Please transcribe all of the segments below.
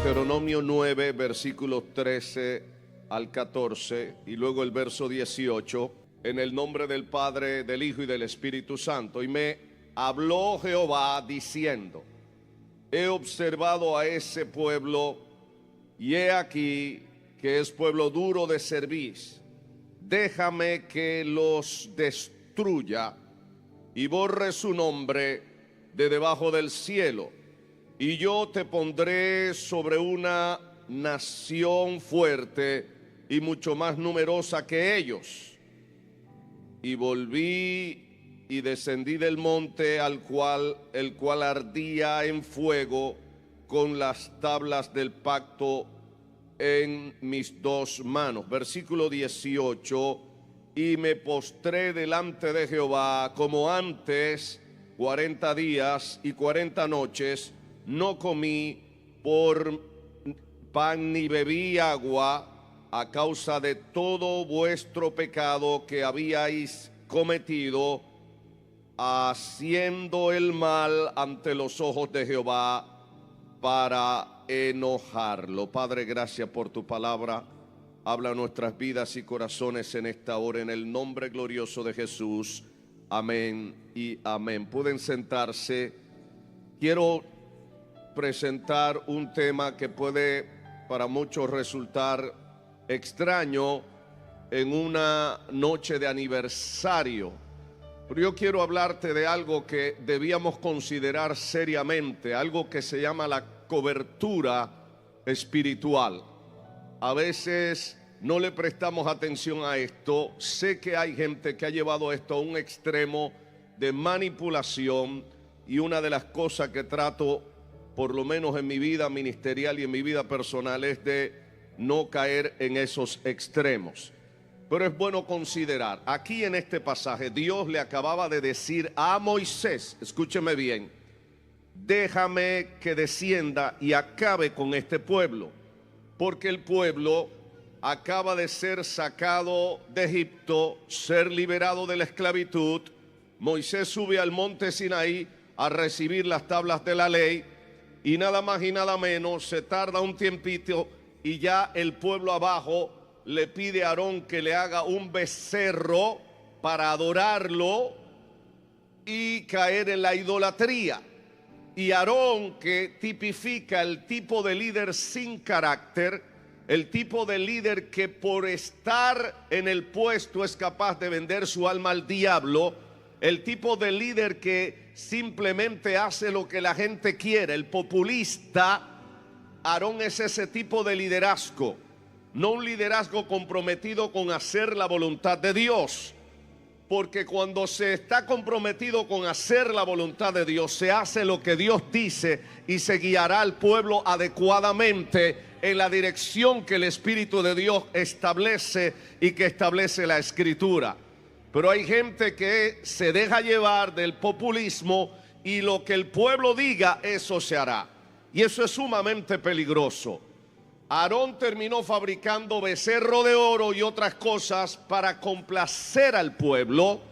Deuteronomio 9, versículos 13 al 14 y luego el verso 18, en el nombre del Padre, del Hijo y del Espíritu Santo. Y me habló Jehová diciendo: he observado a ese pueblo, y he aquí que es pueblo duro de cerviz. Déjame que los destruya y borre su nombre de debajo del cielo. Y yo te pondré sobre una nación fuerte y mucho más numerosa que ellos. Y volví y descendí del monte el cual ardía en fuego, con las tablas del pacto en mis dos manos. Versículo 18. Y me postré delante de Jehová como antes, 40 días y 40 noches. No comí por pan ni bebí agua, a causa de todo vuestro pecado que habíais cometido, haciendo el mal ante los ojos de Jehová, para enojarlo. Padre, gracias por tu palabra. Habla a nuestras vidas y corazones en esta hora, en el nombre glorioso de Jesús. Amén y amén. Pueden sentarse. Quiero presentar un tema que puede para muchos resultar extraño en una noche de aniversario, pero yo quiero hablarte de algo que debíamos considerar seriamente, algo que se llama la cobertura espiritual. A veces no le prestamos atención a esto. Sé que hay gente que ha llevado esto a un extremo de manipulación, y una de las cosas que trato, por lo menos en mi vida ministerial y en mi vida personal, es de no caer en esos extremos. Pero es bueno considerar, aquí en este pasaje, Dios le acababa de decir a Moisés, escúcheme bien: déjame que descienda y acabe con este pueblo, porque el pueblo acaba de ser sacado de Egipto, ser liberado de la esclavitud. Moisés sube al monte Sinaí a recibir las tablas de la ley, y nada más y nada menos, se tarda un tiempito y ya el pueblo abajo le pide a Aarón que le haga un becerro para adorarlo y caer en la idolatría. Y Aarón, que tipifica el tipo de líder sin carácter, el tipo de líder que por estar en el puesto es capaz de vender su alma al diablo, el tipo de líder que simplemente hace lo que la gente quiere, el populista. Aarón es ese tipo de liderazgo, no un liderazgo comprometido con hacer la voluntad de Dios, porque cuando se está comprometido con hacer la voluntad de Dios, se hace lo que Dios dice y se guiará al pueblo adecuadamente en la dirección que el Espíritu de Dios establece y que establece la Escritura. Pero hay gente que se deja llevar del populismo, y lo que el pueblo diga, eso se hará. Y eso es sumamente peligroso. Aarón terminó fabricando becerro de oro y otras cosas para complacer al pueblo,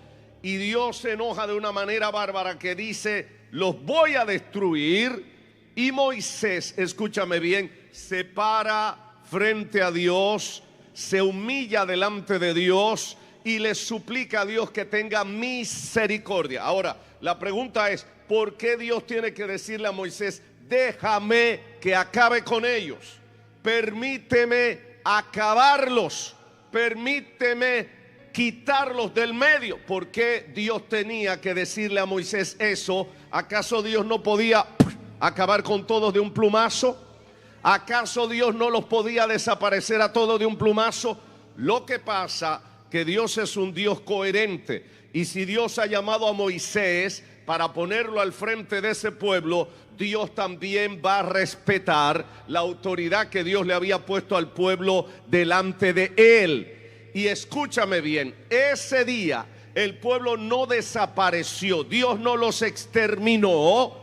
y Dios se enoja de una manera bárbara que dice: los voy a destruir. Y Moisés, escúchame bien, se para frente a Dios, se humilla delante de Dios y le suplica a Dios que tenga misericordia. Ahora, la pregunta es: ¿por qué Dios tiene que decirle a Moisés: déjame que acabe con ellos? Permíteme acabarlos, permíteme quitarlos del medio. ¿Por qué Dios tenía que decirle a Moisés eso? ¿Acaso Dios no podía acabar con todos de un plumazo? ¿Acaso Dios no los podía desaparecer a todos de un plumazo? Lo que pasa que Dios es un Dios coherente, y si Dios ha llamado a Moisés para ponerlo al frente de ese pueblo, Dios también va a respetar la autoridad que Dios le había puesto al pueblo delante de él. Y escúchame bien, ese día el pueblo no desapareció, Dios no los exterminó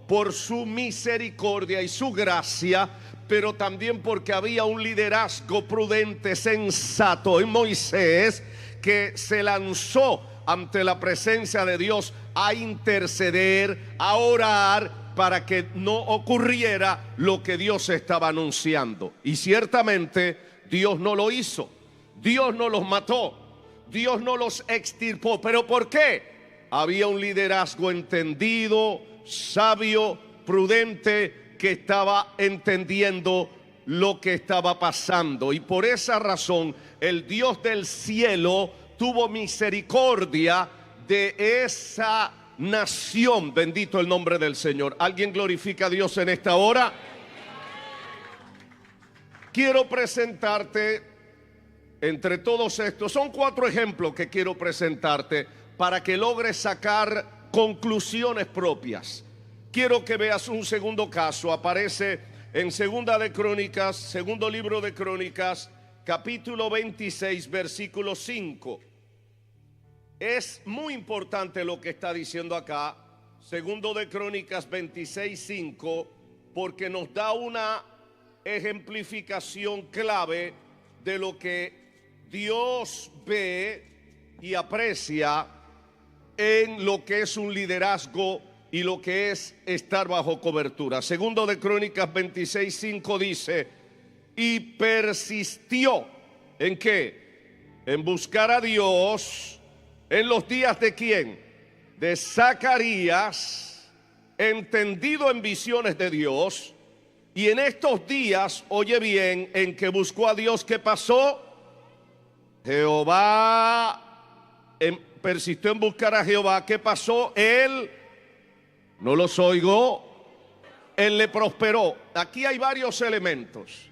por su misericordia y su gracia, pero también porque había un liderazgo prudente, sensato en Moisés, que se lanzó ante la presencia de Dios a interceder, a orar para que no ocurriera lo que Dios estaba anunciando. Y ciertamente Dios no lo hizo. Dios no los mató. Dios no los extirpó. ¿Pero por qué? Había un liderazgo entendido, sabio, prudente, que estaba entendiendo lo que estaba pasando. Y por esa razón el Dios del cielo tuvo misericordia de esa nación. Bendito el nombre del Señor. ¿Alguien glorifica a Dios en esta hora? Quiero presentarte entre todos estos. Son 4 ejemplos que quiero presentarte para que logres sacar conclusiones propias. Quiero que veas un segundo caso. Aparece en Segunda de Crónicas, segundo libro de Crónicas, capítulo 26, versículo 5. Es muy importante lo que está diciendo acá, segundo de Crónicas 26, 5, porque nos da una ejemplificación clave de lo que Dios ve y aprecia en lo que es un liderazgo y lo que es estar bajo cobertura. Segundo de Crónicas 26, 5 dice: y persistió ¿en qué? En buscar a Dios en los días de ¿quién? De Zacarías, entendido en visiones de Dios. Y en estos días, oye bien, en que buscó a Dios, ¿qué pasó? Persistió en buscar a Jehová. ¿Qué pasó? Él, no los oigo, él le prosperó. Aquí hay varios elementos.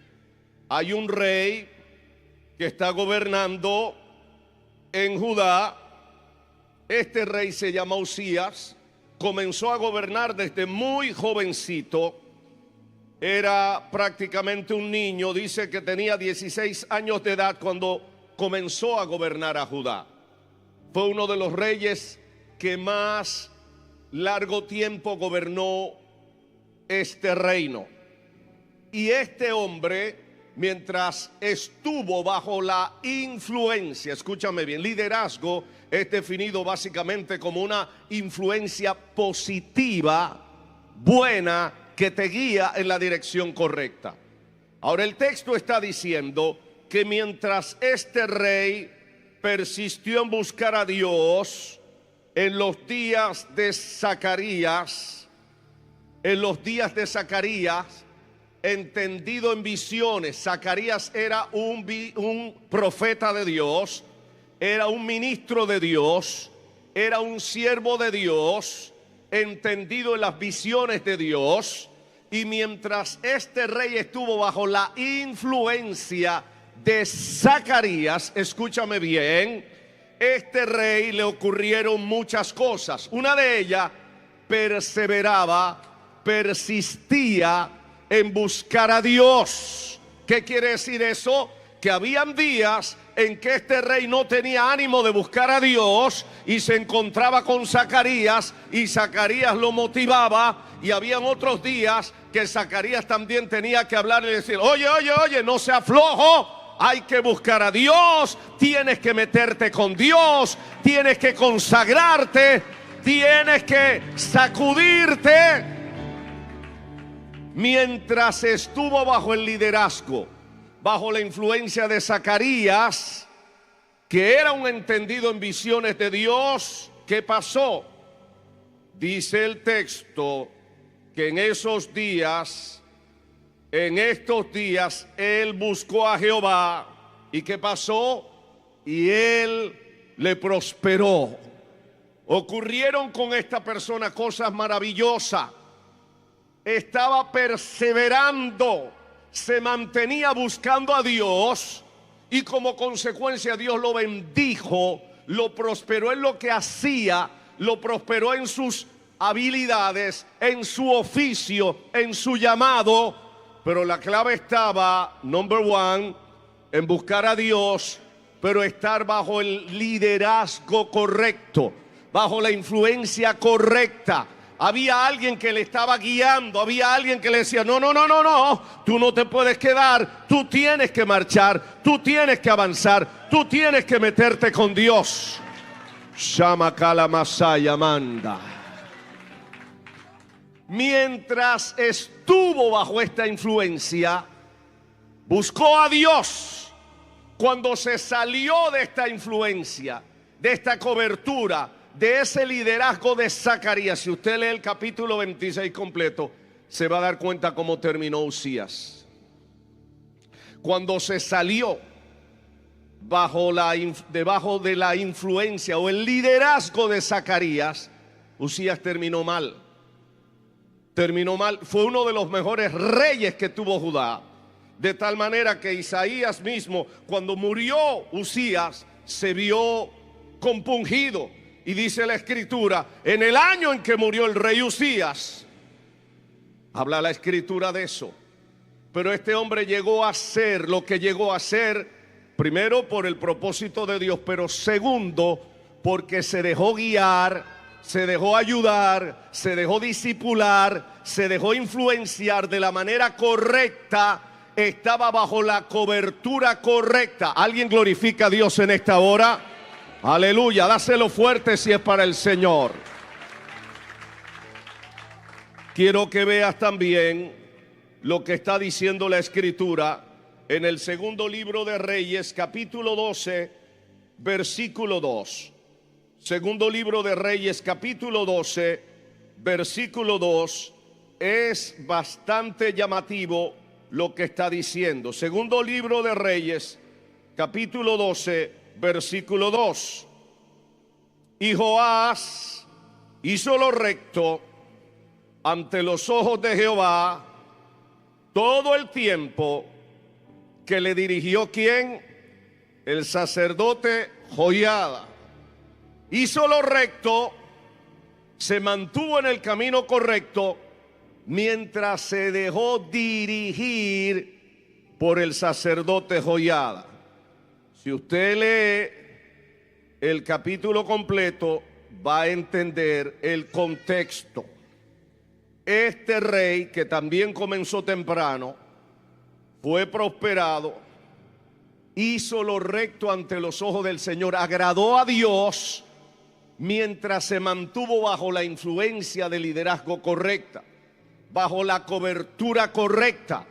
Hay un rey que está gobernando en Judá. Este rey se llama Usías. Comenzó a gobernar desde muy jovencito. Era prácticamente un niño. Dice que tenía 16 años de edad cuando comenzó a gobernar a Judá. Fue uno de los reyes que más largo tiempo gobernó este reino. Y este hombre, mientras estuvo bajo la influencia, escúchame bien, liderazgo es definido básicamente como una influencia positiva, buena, que te guía en la dirección correcta. Ahora el texto está diciendo que mientras este rey persistió en buscar a Dios, en los días de Zacarías, entendido en visiones. Zacarías era un profeta de Dios, era un ministro de Dios, era un siervo de Dios, entendido en las visiones de Dios. Y mientras este rey estuvo bajo la influencia de Zacarías, escúchame bien, este rey le ocurrieron muchas cosas. Una de ellas, persistía en buscar a Dios. ¿Qué quiere decir eso? Que habían días en que este rey no tenía ánimo de buscar a Dios y se encontraba con Zacarías y Zacarías lo motivaba, y habían otros días que Zacarías también tenía que hablarle y decir: oye, no sea flojo, hay que buscar a Dios, tienes que meterte con Dios, tienes que consagrarte, tienes que sacudirte. Mientras estuvo bajo el liderazgo, bajo la influencia de Zacarías, que era un entendido en visiones de Dios, ¿qué pasó? Dice el texto que en estos días, él buscó a Jehová. ¿Y qué pasó? Y él le prosperó. Ocurrieron con esta persona cosas maravillosas. Estaba perseverando, se mantenía buscando a Dios, y como consecuencia Dios lo bendijo, lo prosperó en lo que hacía, lo prosperó en sus habilidades, en su oficio, en su llamado. Pero la clave estaba, number one, en buscar a Dios, pero estar bajo el liderazgo correcto, bajo la influencia correcta. Había alguien que le estaba guiando, había alguien que le decía: no, tú no te puedes quedar, tú tienes que marchar, tú tienes que avanzar, tú tienes que meterte con Dios. Shama Kala Masaya Manda. mientras estuvo bajo esta influencia, buscó a Dios. Cuando se salió de esta influencia, de esta cobertura, de ese liderazgo de Zacarías, si usted lee el capítulo 26 completo, se va a dar cuenta cómo terminó Usías. Cuando se salió debajo de la influencia o el liderazgo de Zacarías, Usías terminó mal. Terminó mal. Fue uno de los mejores reyes que tuvo Judá. De tal manera que Isaías mismo, cuando murió Usías, se vio compungido. Y dice la escritura, en el año en que murió el rey Usías, habla la escritura de eso. Pero este hombre llegó a ser lo que llegó a ser, primero por el propósito de Dios, pero segundo porque se dejó guiar, se dejó ayudar, se dejó discipular, se dejó influenciar de la manera correcta. Estaba bajo la cobertura correcta. ¿Alguien glorifica a Dios en esta hora? Aleluya, dáselo fuerte si es para el Señor. Quiero que veas también lo que está diciendo la escritura en el segundo libro de Reyes, capítulo 12, versículo 2. Segundo libro de Reyes, capítulo 12, versículo 2. Es bastante llamativo lo que está diciendo. Segundo libro de Reyes, capítulo 12, versículo 2. Y Joás hizo lo recto ante los ojos de Jehová todo el tiempo que le dirigió ¿quién? El sacerdote Joiada. Hizo lo recto, se mantuvo en el camino correcto mientras se dejó dirigir por el sacerdote Joiada. Si usted lee el capítulo completo, va a entender el contexto. Este rey, que también comenzó temprano, fue prosperado, hizo lo recto ante los ojos del Señor, agradó a Dios mientras se mantuvo bajo la influencia del liderazgo correcta, bajo la cobertura correcta.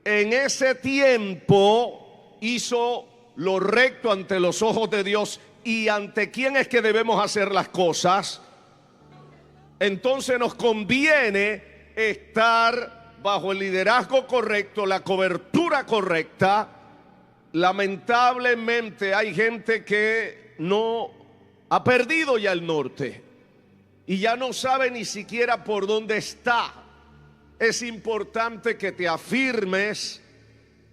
En ese tiempo hizo lo recto ante los ojos de Dios. ¿Y ante quién es que debemos hacer las cosas? Entonces nos conviene estar bajo el liderazgo correcto, la cobertura correcta. Lamentablemente hay gente que no ha perdido ya el norte y ya no sabe ni siquiera por dónde está. Es importante que te afirmes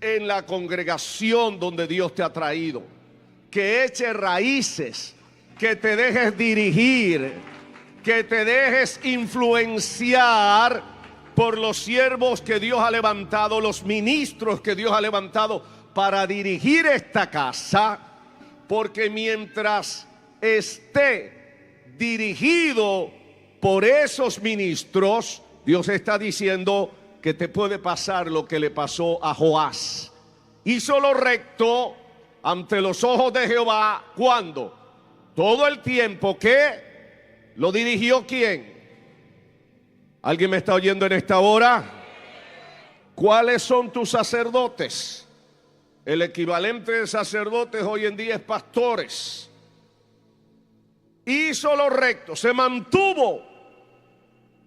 en la congregación donde Dios te ha traído, que eches raíces, que te dejes dirigir, que te dejes influenciar por los siervos que Dios ha levantado, los ministros que Dios ha levantado para dirigir esta casa, porque mientras esté dirigido por esos ministros, Dios está diciendo que te puede pasar lo que le pasó a Joás. Hizo lo recto ante los ojos de Jehová. ¿Cuándo? Todo el tiempo que lo dirigió ¿quién? ¿Alguien me está oyendo en esta hora? ¿Cuáles son tus sacerdotes? El equivalente de sacerdotes hoy en día es pastores. Hizo lo recto, se mantuvo.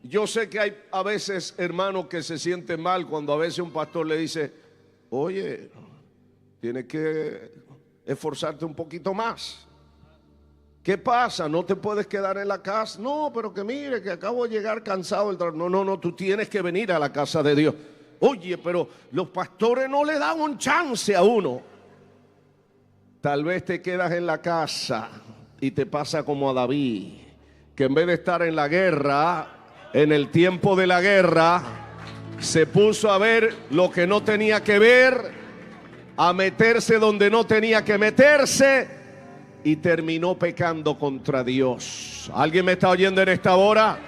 Yo sé que hay a veces hermanos que se sienten mal cuando a veces un pastor le dice: oye, tienes que esforzarte un poquito más. ¿Qué pasa? ¿No te puedes quedar en la casa? No, pero que mire, que acabo de llegar cansado del trabajo. No, tú tienes que venir a la casa de Dios. Oye, pero los pastores no le dan un chance a uno. Tal vez te quedas en la casa y te pasa como a David, que en vez de estar en la guerra, en el tiempo de la guerra, se puso a ver lo que no tenía que ver, a meterse donde no tenía que meterse, y terminó pecando contra Dios. ¿Alguien me está oyendo en esta hora?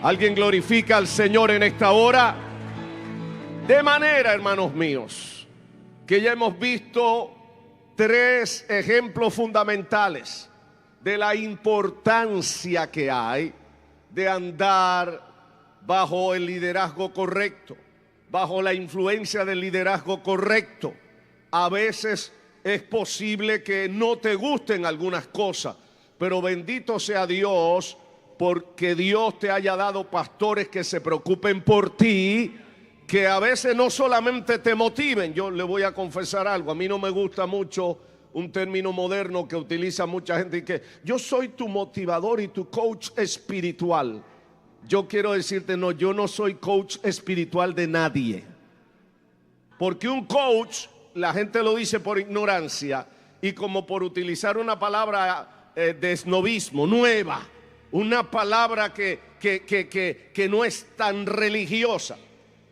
¿Alguien glorifica al Señor en esta hora? De manera, hermanos míos, que ya hemos visto tres ejemplos fundamentales de la importancia que hay de andar bajo el liderazgo correcto, bajo la influencia del liderazgo correcto. A veces es posible que no te gusten algunas cosas, pero bendito sea Dios, porque Dios te haya dado pastores que se preocupen por ti, que a veces no solamente te motiven. Yo le voy a confesar algo, a mí no me gusta mucho un término moderno que utiliza mucha gente, y que yo soy tu motivador y tu coach espiritual. Yo quiero decirte, no, yo no soy coach espiritual de nadie. Porque un coach, la gente lo dice por ignorancia y como por utilizar una palabra de esnovismo, nueva, una palabra que no es tan religiosa.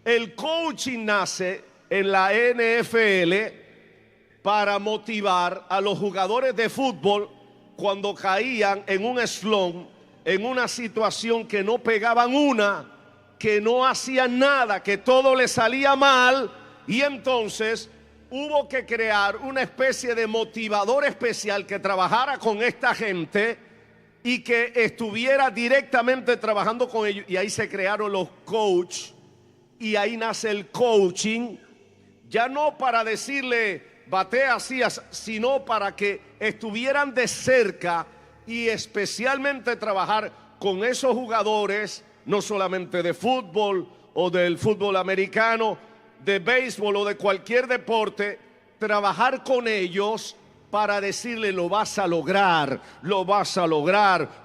El coaching nace en la NFL para motivar a los jugadores de fútbol cuando caían en un slump, en una situación que no pegaban una, que no hacían nada, que todo les salía mal, y entonces hubo que crear una especie de motivador especial que trabajara con esta gente y que estuviera directamente trabajando con ellos, y ahí se crearon los coaches, y ahí nace el coaching, ya no para decirle batea así, sino para que estuvieran de cerca y especialmente trabajar con esos jugadores, no solamente de fútbol o del fútbol americano, de béisbol o de cualquier deporte, trabajar con ellos para decirle: lo vas a lograr,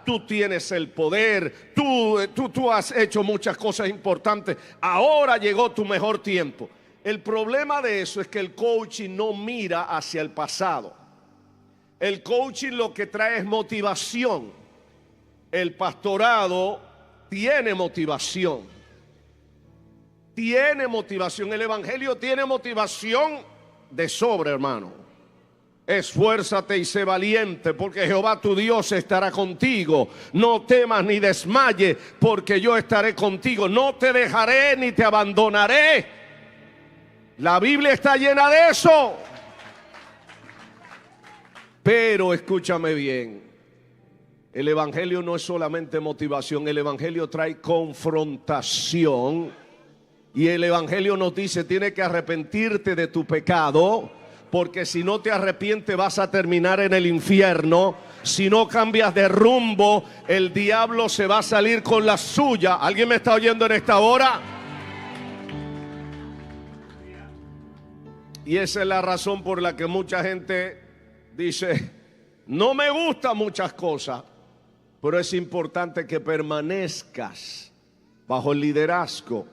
tú tienes el poder, tú has hecho muchas cosas importantes, ahora llegó tu mejor tiempo. El problema de eso es que el coaching no mira hacia el pasado. El coaching lo que trae es motivación. El pastorado tiene motivación. Tiene motivación. El evangelio tiene motivación de sobra, hermano. Esfuérzate y sé valiente, porque Jehová tu Dios estará contigo. No temas ni desmayes, porque yo estaré contigo. No te dejaré ni te abandonaré. La Biblia está llena de eso. Pero escúchame bien, el evangelio no es solamente motivación, el evangelio trae confrontación. Y el evangelio nos dice: tienes que arrepentirte de tu pecado, porque si no te arrepientes vas a terminar en el infierno. Si no cambias de rumbo, el diablo se va a salir con la suya. ¿Alguien me está oyendo en esta hora? Y esa es la razón por la que mucha gente dice: no me gustan muchas cosas, pero es importante que permanezcas bajo el liderazgo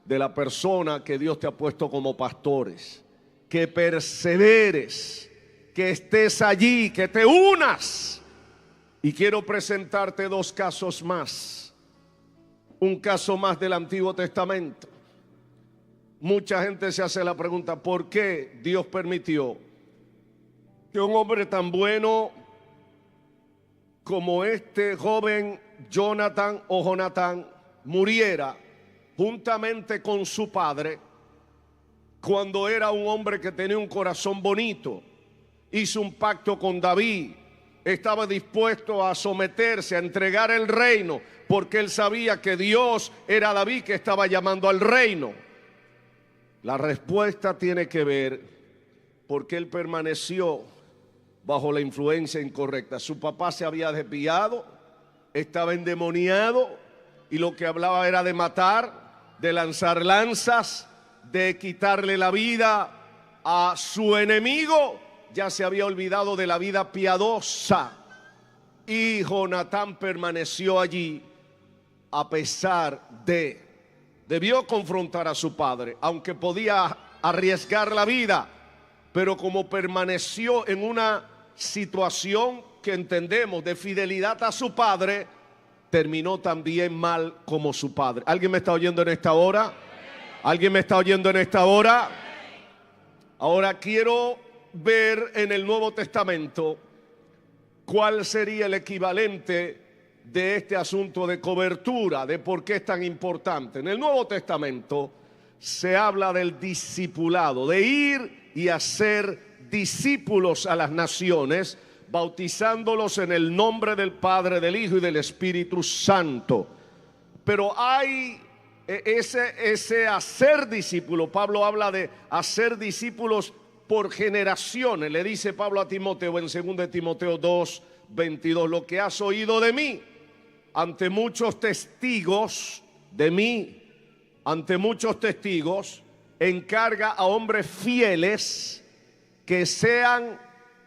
de la persona que Dios te ha puesto como pastores, que perseveres, que estés allí, que te unas. Y quiero presentarte dos casos más, un caso más del Antiguo Testamento. Mucha gente se hace la pregunta: ¿por qué Dios permitió que un hombre tan bueno como este joven Jonathan muriera juntamente con su padre, cuando era un hombre que tenía un corazón bonito? Hizo un pacto con David, estaba dispuesto a someterse, a entregar el reino, porque él sabía que Dios era David que estaba llamando al reino. La respuesta tiene que ver porque él permaneció bajo la influencia incorrecta. Su papá se había desviado, estaba endemoniado, y lo que hablaba era de matar, de lanzar lanzas, de quitarle la vida a su enemigo. Ya se había olvidado de la vida piadosa, y Jonatán permaneció allí a pesar de... Debió confrontar a su padre, aunque podía arriesgar la vida, pero como permaneció en una situación que entendemos de fidelidad a su padre, terminó también mal como su padre. ¿Alguien me está oyendo en esta hora? ¿Alguien me está oyendo en esta hora? Ahora quiero ver en el Nuevo Testamento cuál sería el equivalente de este asunto de cobertura, de por qué es tan importante. En el Nuevo Testamento se habla del discipulado, de ir y hacer discípulos a las naciones, bautizándolos en el nombre del Padre, del Hijo y del Espíritu Santo. Pero hay ese hacer discípulo. Pablo habla de hacer discípulos por generaciones. Le dice Pablo a Timoteo en 2 Timoteo 2:22, lo que has oído de mí ante muchos testigos de mí, ante muchos testigos, encarga a hombres fieles que sean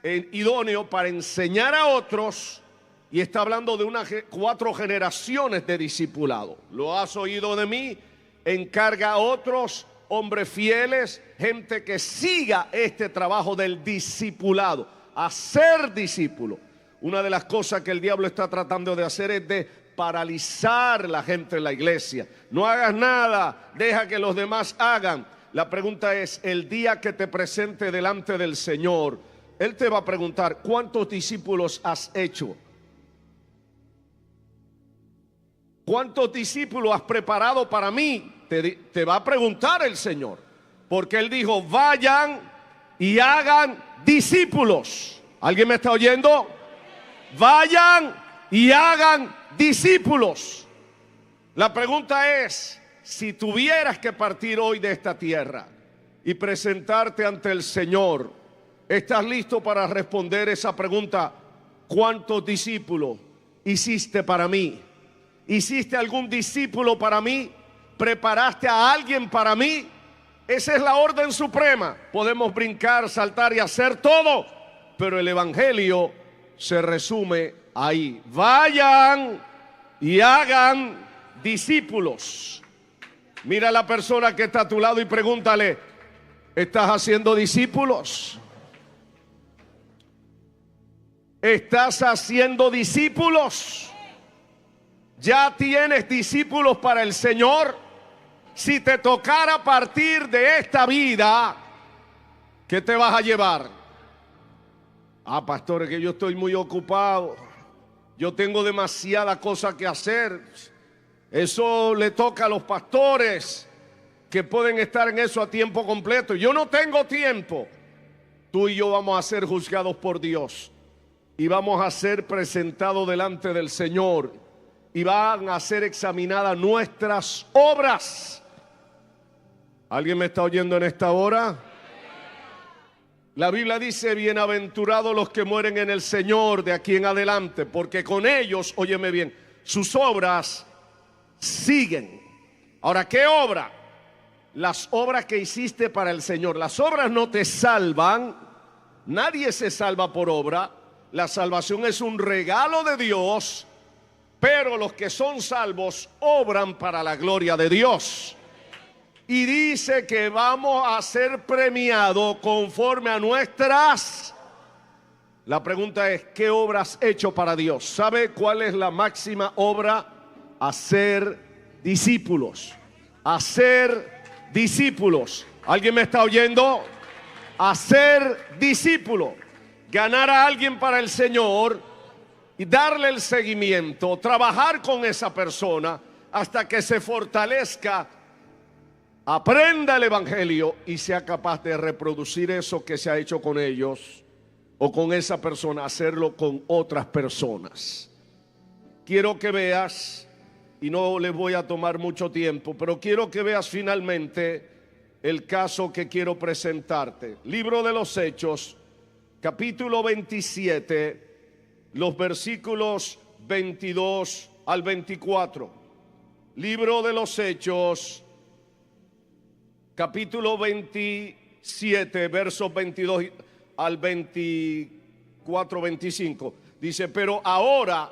idóneos para enseñar a otros. Y está hablando de 4 generaciones de discipulado. Lo has oído de mí, encarga a otros hombres fieles, gente que siga este trabajo del discipulado, hacer discípulo. Una de las cosas que el diablo está tratando de hacer es de paralizar la gente en la iglesia. No hagas nada, deja que los demás hagan. La pregunta es, el día que te presente delante del Señor, Él te va a preguntar, ¿cuántos discípulos has hecho? ¿Cuántos discípulos has preparado para mí? Te va a preguntar el Señor. Porque Él dijo, vayan y hagan discípulos. ¿Alguien me está oyendo? Vayan y hagan discípulos. La pregunta es, si tuvieras que partir hoy de esta tierra y presentarte ante el Señor, ¿estás listo para responder esa pregunta? ¿Cuántos discípulos hiciste para mí? ¿Hiciste algún discípulo para mí? ¿Preparaste a alguien para mí? Esa es la orden suprema. Podemos brincar, saltar y hacer todo, pero el evangelio se resume ahí. Vayan y hagan discípulos. Mira a la persona que está a tu lado y pregúntale, ¿estás haciendo discípulos? ¿Estás haciendo discípulos? ¿Ya tienes discípulos para el Señor? Si te tocara partir de esta vida, ¿qué te vas a llevar? Ah, pastor, es que yo estoy muy ocupado. Yo tengo demasiada cosa que hacer. Eso le toca a los pastores que pueden estar en eso a tiempo completo. Yo no tengo tiempo. Tú y yo vamos a ser juzgados por Dios y vamos a ser presentados delante del Señor y van a ser examinadas nuestras obras. ¿Alguien me está oyendo en esta hora? La Biblia dice, bienaventurados los que mueren en el Señor de aquí en adelante, porque con ellos, óyeme bien, sus obras siguen. Ahora, ¿qué obra? Las obras que hiciste para el Señor. Las obras no te salvan. Nadie se salva por obra. La salvación es un regalo de Dios, pero los que son salvos obran para la gloria de Dios. Y dice que vamos a ser premiados conforme a nuestras. La pregunta es, ¿qué obras has hecho para Dios? ¿Sabe cuál es la máxima obra? Hacer discípulos. Hacer discípulos. ¿Alguien me está oyendo? Hacer discípulo. Ganar a alguien para el Señor y darle el seguimiento. Trabajar con esa persona hasta que se fortalezca, aprenda el evangelio y sea capaz de reproducir eso que se ha hecho con ellos o con esa persona, hacerlo con otras personas. Quiero que veas, y no les voy a tomar mucho tiempo, pero quiero que veas finalmente el caso que quiero presentarte. Libro de los Hechos, capítulo 27, los versículos 22 al 24. Libro de los Hechos, capítulo 27, versos 22 al 24, 25. Dice, pero ahora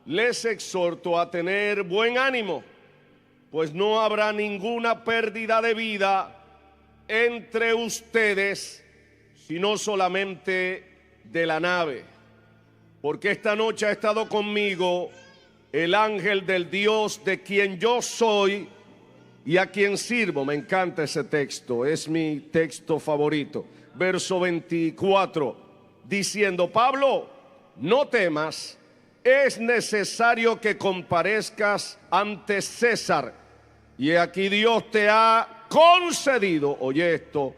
les exhorto a tener buen ánimo, pues no habrá ninguna pérdida de vida entre ustedes, sino solamente de la nave. Porque esta noche ha estado conmigo el ángel del Dios de quien yo soy y a quien sirvo. Me encanta ese texto, es mi texto favorito. Verso 24, diciendo, Pablo, no temas, es necesario que comparezcas ante César. Y aquí Dios te ha concedido, oye esto,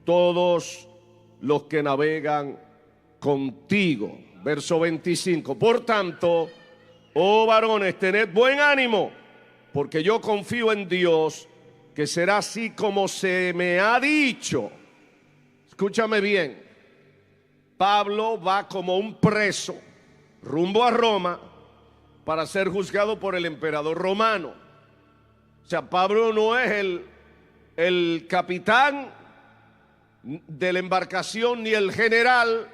todos los que navegan contigo. Verso 25, por tanto, oh varones, tened buen ánimo, porque yo confío en Dios que será así como se me ha dicho. Escúchame bien. Pablo va como un preso rumbo a Roma para ser juzgado por el emperador romano. O sea, Pablo no es el capitán de la embarcación ni el general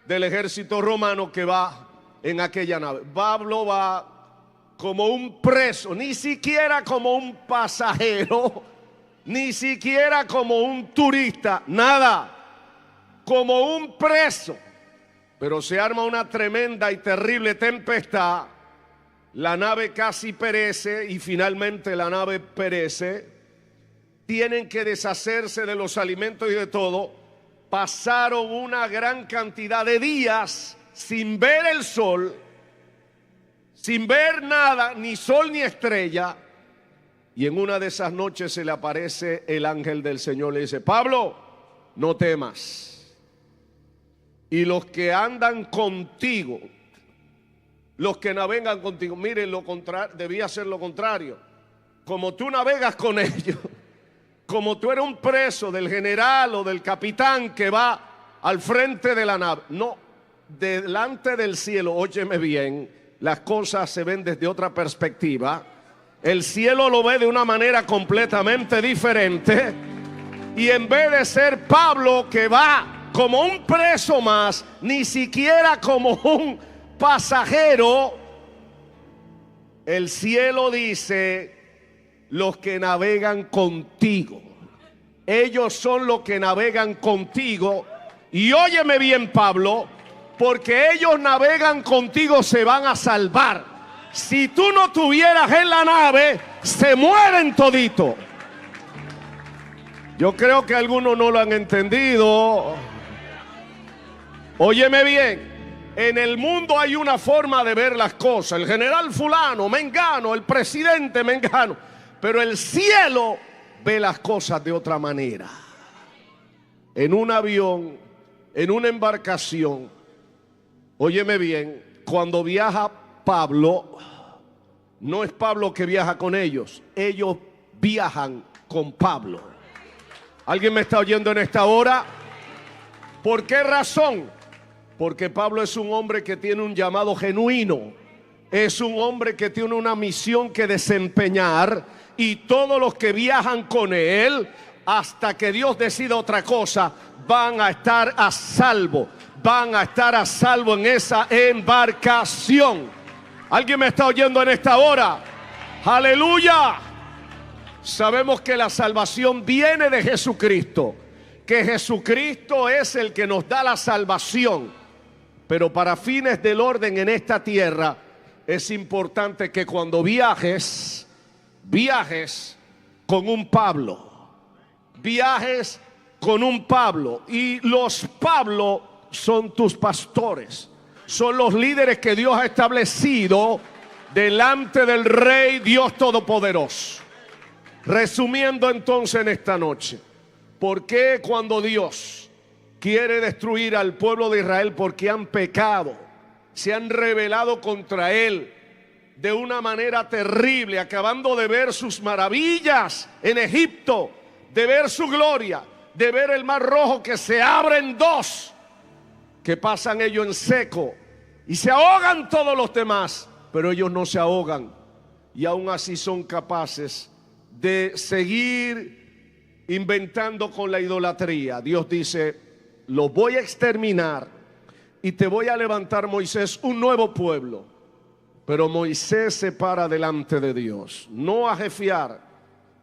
del ejército romano que va en aquella nave. Pablo va como un preso, ni siquiera como un pasajero, ni siquiera como un turista, nada, como un preso. Pero se arma una tremenda y terrible tempestad, la nave casi perece y finalmente la nave perece. Tienen que deshacerse de los alimentos y de todo. Pasaron una gran cantidad de días sin ver el sol, sin ver nada, ni sol ni estrella. Y en una de esas noches se le aparece el ángel del Señor. Le dice: Pablo, no temas. Y los que andan contigo, los que navegan contigo, miren, lo contrario, debía ser lo contrario. Como tú navegas con ellos, como tú eres un preso del general o del capitán que va al frente de la nave, no, delante del cielo, óyeme bien, las cosas se ven desde otra perspectiva. El cielo lo ve de una manera completamente diferente. Y en vez de ser Pablo que va como un preso más, ni siquiera como un pasajero, el cielo dice: los que navegan contigo. Ellos son los que navegan contigo. Y óyeme bien, Pablo, porque ellos navegan contigo, se van a salvar. Si tú no estuvieras en la nave, se mueren todito. Yo creo que algunos no lo han entendido. Óyeme bien, en el mundo hay una forma de ver las cosas. El general fulano, mengano, el presidente mengano. Pero el cielo ve las cosas de otra manera. En un avión, en una embarcación, óyeme bien, cuando viaja Pablo, no es Pablo que viaja con ellos viajan con Pablo. ¿Alguien me está oyendo en esta hora? ¿Por qué razón? Porque Pablo es un hombre que tiene un llamado genuino. Es un hombre que tiene una misión que desempeñar. Y todos los que viajan con él, hasta que Dios decida otra cosa, van a estar a salvo. Van a estar a salvo en esa embarcación. ¿Alguien me está oyendo en esta hora? ¡Aleluya! Sabemos que la salvación viene de Jesucristo, que Jesucristo es el que nos da la salvación. Pero para fines del orden en esta tierra, es importante que cuando viajes con un Pablo. Viajes con un Pablo. Y los Pablos son tus pastores. Son los líderes que Dios ha establecido delante del Rey Dios Todopoderoso. Resumiendo entonces en esta noche, ¿por qué cuando Dios quiere destruir al pueblo de Israel porque han pecado, se han rebelado contra Él de una manera terrible, acabando de ver sus maravillas en Egipto, de ver su gloria, de ver el mar rojo que se abre en dos, que pasan ellos en seco y se ahogan todos los demás, pero ellos no se ahogan y aún así son capaces de seguir inventando con la idolatría? Dios dice: los voy a exterminar y te voy a levantar, Moisés, un nuevo pueblo. Pero Moisés se para delante de Dios, no a jefiar,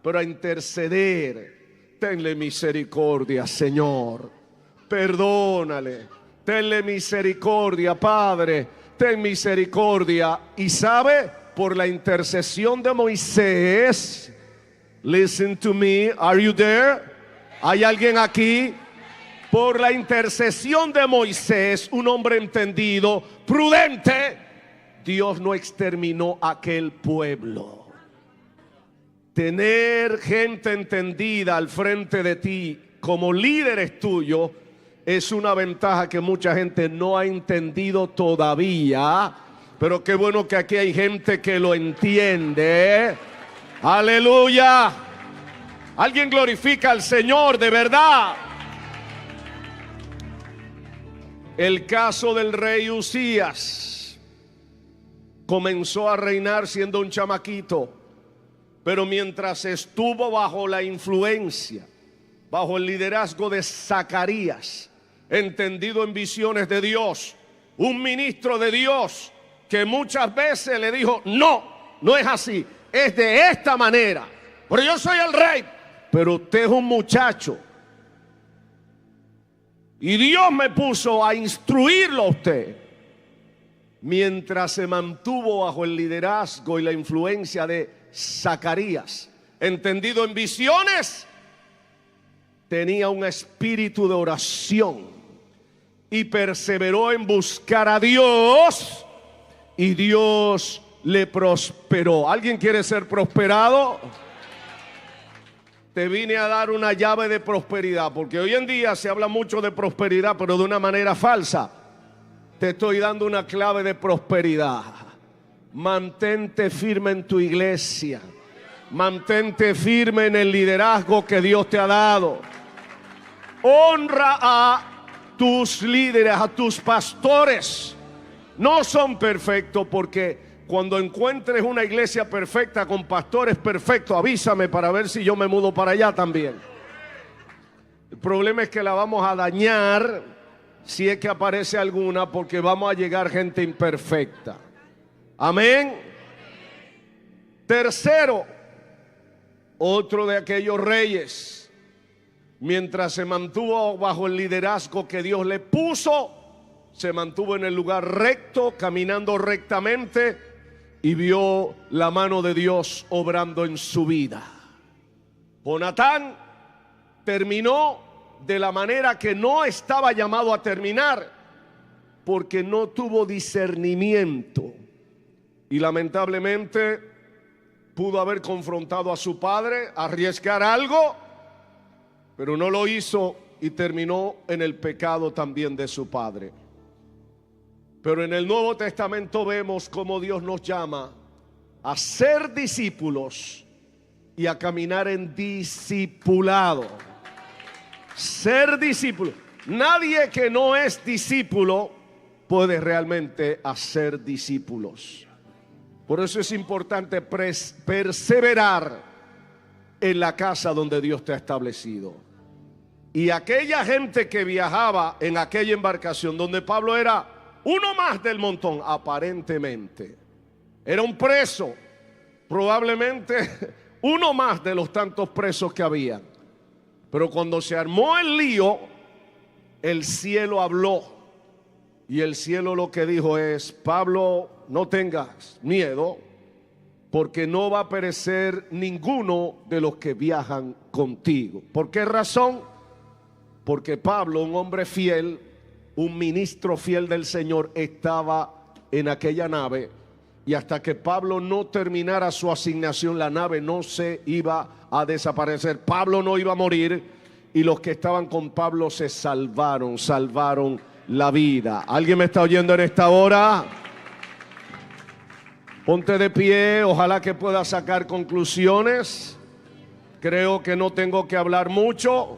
pero a interceder. Tenle misericordia, Señor, perdónale. Tenle misericordia, Padre, ten misericordia. Y sabe, por la intercesión de Moisés, listen to me, are you there? ¿Hay alguien aquí? Por la intercesión de Moisés, un hombre entendido, prudente, Dios no exterminó a aquel pueblo. Tener gente entendida al frente de ti como líderes tuyos es una ventaja que mucha gente no ha entendido todavía. Pero qué bueno que aquí hay gente que lo entiende. Aleluya. Alguien glorifica al Señor de verdad. El caso del rey Usías. Comenzó a reinar siendo un chamaquito, pero mientras estuvo bajo la influencia, bajo el liderazgo de Zacarías, entendido en visiones de Dios, un ministro de Dios que muchas veces le dijo: no, no es así, es de esta manera, pero yo soy el rey, pero usted es un muchacho y Dios me puso a instruirlo a usted. Mientras se mantuvo bajo el liderazgo y la influencia de Zacarías, entendido en visiones, tenía un espíritu de oración y perseveró en buscar a Dios, y Dios le prosperó. ¿Alguien quiere ser prosperado? Te vine a dar una llave de prosperidad, porque hoy en día se habla mucho de prosperidad, pero de una manera falsa. Te estoy dando una clave de prosperidad. Mantente firme en tu iglesia. Mantente firme en el liderazgo que Dios te ha dado. Honra a tus líderes, a tus pastores. No son perfectos, porque cuando encuentres una iglesia perfecta con pastores perfectos, avísame para ver si yo me mudo para allá también. El problema es que la vamos a dañar si es que aparece alguna, porque vamos a llegar gente imperfecta. Amén. Tercero, otro de aquellos reyes, mientras se mantuvo bajo el liderazgo que Dios le puso, se mantuvo en el lugar recto, caminando rectamente, y vio la mano de Dios obrando en su vida. Jonatán terminó de la manera que no estaba llamado a terminar, porque no tuvo discernimiento, y lamentablemente pudo haber confrontado a su padre, arriesgar algo, pero no lo hizo y terminó en el pecado también de su padre. Pero en el Nuevo Testamento vemos cómo Dios nos llama a ser discípulos y a caminar en discipulado. Ser discípulo. Nadie que no es discípulo puede realmente hacer discípulos. Por eso es importante perseverar en la casa donde Dios te ha establecido. Y aquella gente que viajaba en aquella embarcación, donde Pablo era uno más del montón, aparentemente era un preso, probablemente uno más de los tantos presos que había. Pero cuando se armó el lío, el cielo habló, y el cielo lo que dijo es: Pablo, no tengas miedo, porque no va a perecer ninguno de los que viajan contigo. ¿Por qué razón? Porque Pablo, un hombre fiel, un ministro fiel del Señor, estaba en aquella nave, y hasta que Pablo no terminara su asignación, la nave no se iba a desaparecer. Pablo no iba a morir, y los que estaban con Pablo se salvaron la vida. ¿Alguien me está oyendo en esta hora? Ponte de pie, ojalá que pueda sacar conclusiones. Creo que no tengo que hablar mucho.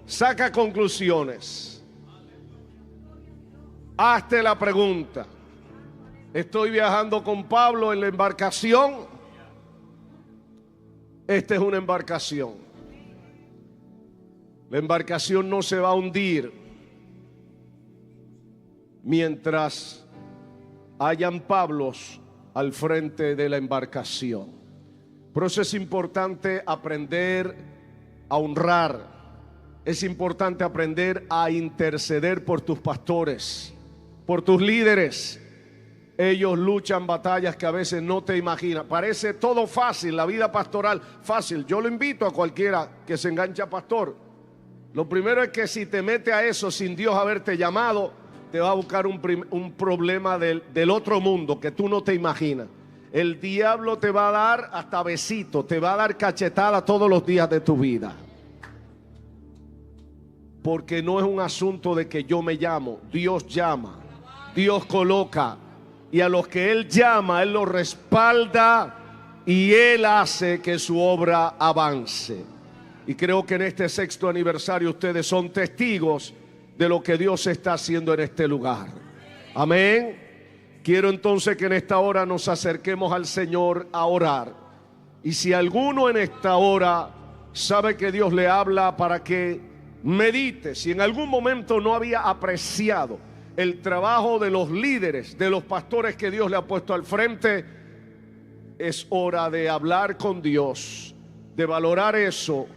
Saca conclusiones. Hazte la pregunta: ¿estoy viajando con Pablo en la embarcación? Esta es una embarcación. La embarcación no se va a hundir mientras hayan Pablos al frente de la embarcación. Por eso es importante aprender a honrar. Es importante aprender a interceder por tus pastores, por tus líderes. Ellos luchan batallas que a veces no te imaginas. Parece todo fácil, la vida pastoral fácil. Yo lo invito a cualquiera que se enganche a pastor. Lo primero es que si te mete a eso sin Dios haberte llamado, te va a buscar un problema del otro mundo que tú no te imaginas. El diablo te va a dar hasta besito, te va a dar cachetada todos los días de tu vida. Porque no es un asunto de que yo me llamo, Dios llama, Dios coloca, y a los que Él llama, Él los respalda y Él hace que su obra avance. Y creo que en este 6º aniversario ustedes son testigos de lo que Dios está haciendo en este lugar. Amén. Quiero entonces que en esta hora nos acerquemos al Señor a orar. Y si alguno en esta hora sabe que Dios le habla para que medite, si en algún momento no había apreciado el trabajo de los líderes, de los pastores que Dios le ha puesto al frente, es hora de hablar con Dios, de valorar eso,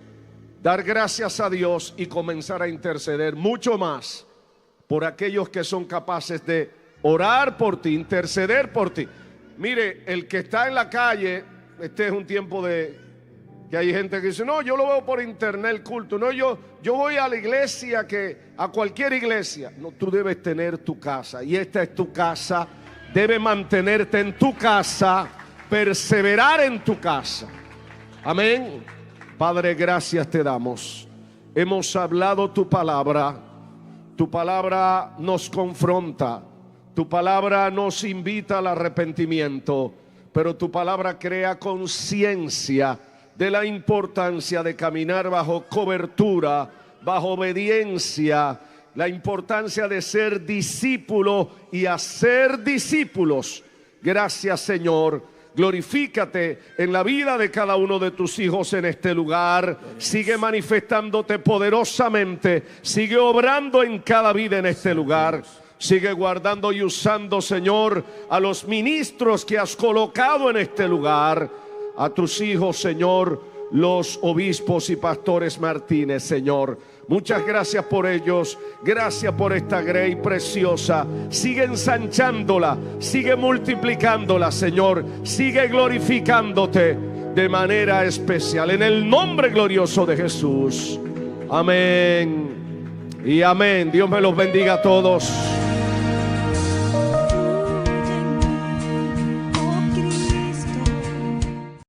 dar gracias a Dios y comenzar a interceder mucho más por aquellos que son capaces de orar por ti, interceder por ti. Mire, el que está en la calle, este es un tiempo de que hay gente que dice, no, yo lo veo por internet el culto, no, yo voy a la iglesia, a cualquier iglesia. No, tú debes tener tu casa, y esta es tu casa. Debes mantenerte en tu casa, perseverar en tu casa. Amén. Padre, gracias te damos. Hemos hablado tu palabra nos confronta, tu palabra nos invita al arrepentimiento, pero tu palabra crea conciencia de la importancia de caminar bajo cobertura, bajo obediencia, la importancia de ser discípulo y hacer discípulos. Gracias, Señor. Glorifícate en la vida de cada uno de tus hijos en este lugar. Sigue manifestándote poderosamente. Sigue obrando en cada vida en este lugar. Sigue guardando y usando, Señor, a los ministros que has colocado en este lugar. A tus hijos, Señor, los obispos y pastores Martínez, Señor. Muchas gracias por ellos. Gracias por esta grey preciosa. Sigue ensanchándola, sigue multiplicándola, Señor. Sigue glorificándote de manera especial, en el nombre glorioso de Jesús. Amén y amén. Dios me los bendiga a todos.